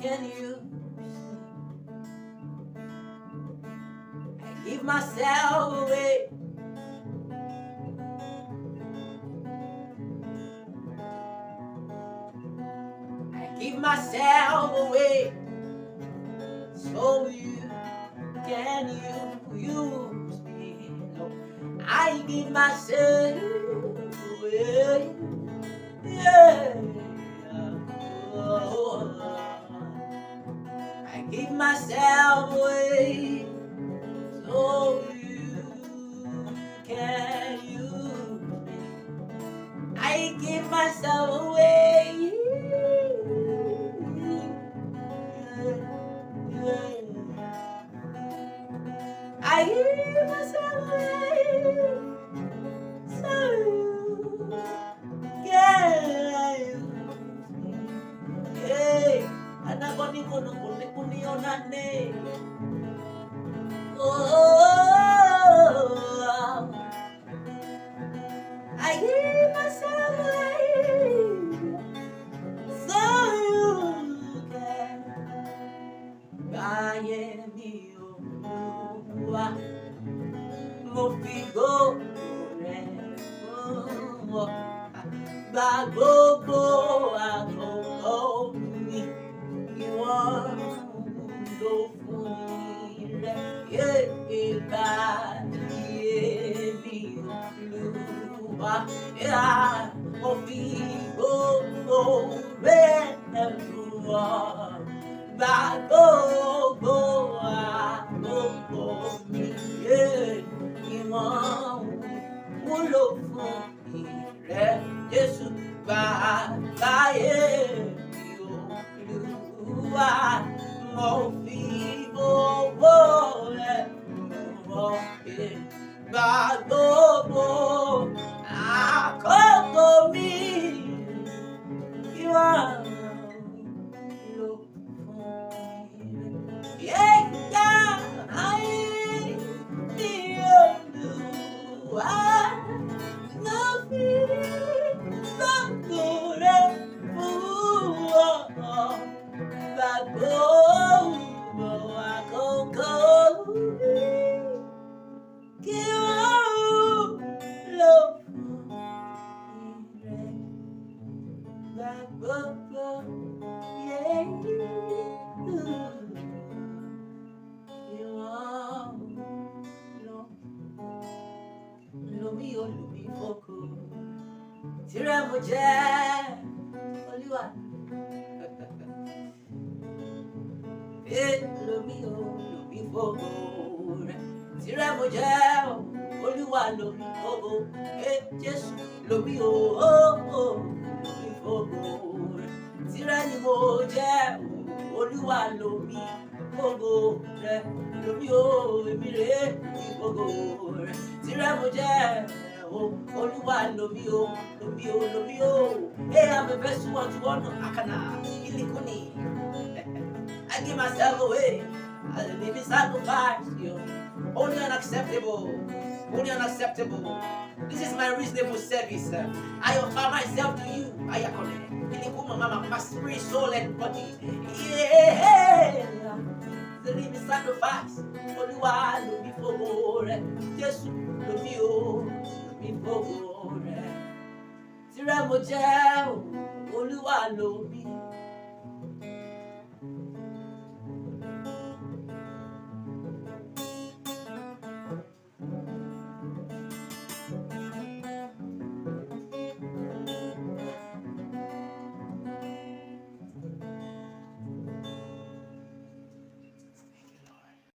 can use me. I give myself away. I give myself away so you can use me. No, I give myself away. Yeah. Oh, I give myself away so you can use me. I give myself away. I give myself away so you can use me. Hey, anaboni kono kuni onane. Oh, I give myself away so you can buy me. Mo fi gbogbo gba gbogbo àkókò mi, ìwọ ló fún mi rẹ̀ ìgbà mi Olúwa. Mo fi gbogbo rẹ̀ fún ọ, gba gbogbo àkókò mi, ìwọ wúlò fún ìrẹ́ Jésù. Bàbáyé mi Olúwa, mo fi gbogbo rẹ̀ mọ̀ pé gba gbogbo àkókò mi, ìwọ ló fún ìrẹ́. Yẹ́gà ayé mi Olúwa. Tira Moje, Olúwa. Lomi fògo rẹ̀. Tira Moje, Olúwa lomi fògo. Jésù lomi lomi fògo rẹ̀. Tira ni mo jẹ́, Olúwa lomi fògo rẹ̀. Lomi èmi rè fògo rẹ̀. Tira Moje. Olúwa lomi o. Hey, I'm the best one to honor. Akana, ilikuni. I give myself away as a living sacrifice. Only unacceptable. This is my reasonable service. I offer myself to you. Ayakone. Ilikuma mama, my spirit, soul, and body. Yeah. The living sacrifice. Olúwa lomi fògo. Jésù lomi o. Tira Moje, Olúwa lomi